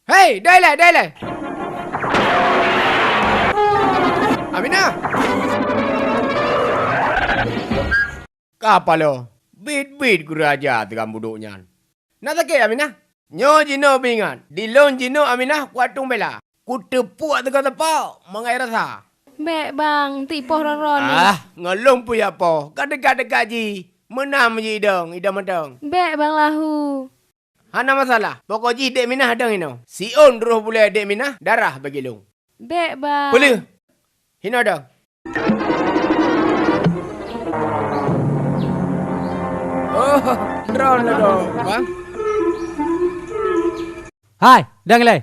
Hei, dah lah. Aminah. Apa lo? Bit guru aja tekan buduknya. Nak sakit Aminah? Nyo jino bingan. Dilon jino Aminah kuatung bela. Ku tepuk tekan tepau. Mengai rasa. Bek bang, tipoh roron ni. Ngelung puya po. Kadek-kadek ji. Menam ji idang medang. Bek bang lahu. Hana masalah. Pokok ji dek Minah adang ino. Si on roh boleh dek Minah darah bagi long. Bek bang. Boleh. Hina adang. Oh, drone na do. Bang. Hai, đang lên.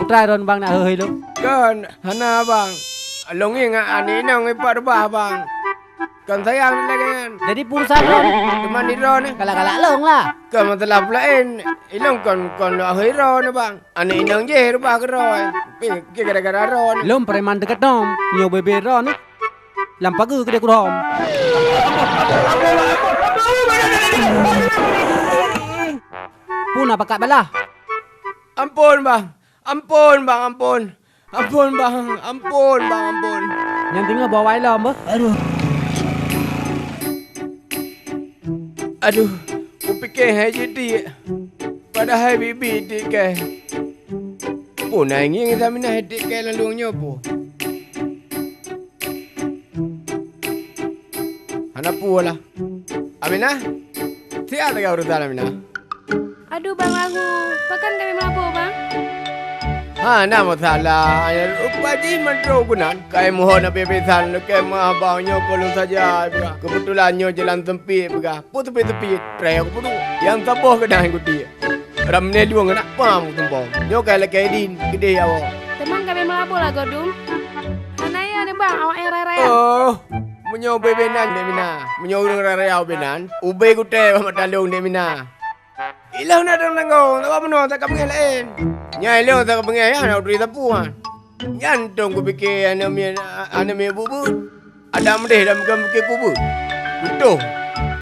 Trai ron bang nak hơi lu. Kan, hana bang. Longi nga ani nang ipar bah bang. Kan sayang lagi kan. Jadi pusat ron. Teman ni ron ni. Galak-galak long lah. Kan masalah pelain. Ilong kon akhir ron bang. Ani nang je rubah ke ron. Pi gara-gara ron. Lom preman dekat nom. Nyo bebe ron ni. Lampak ke dia kurom. Pun apa kat belah? Ampun bang. Ampun. Yang tinggal bawa wai lom ber. Aduh, ku fikir hai jadi. Padahal bibi dik ke. Pun ingin kita minah dik ke lalunya po. Anak pula. Aminah, siapa kau urusan Aminah? Aduh bang lahu. Pakan kami melabur bang. Nak masalah. Upaji mentro gunan. Kai mohon nak bebesan. Kai mahabangnya kolong saja. Kebetulannya jalan sempit. Put tepi-tepi. Try aku perlu. Yang tabuh kedai kuti. Ramne dua nak pam tumpang. Nyo kai lekai din. Gede awak. Teman kami melabur lah godum. Hanaya ni bang, awak yang raya. Oh. Menyo bebenan dek Mina. Menyo raya bebenan. Ube kute matalung dek Mina. Ilang na dang nangong, tak apa tak kapengel lain. Nyai leo tak kapengel ya nak beri tapu ha. Jantung ku fikir ana mi bubu. Ada mendeh dalam fikir kubur. Betul.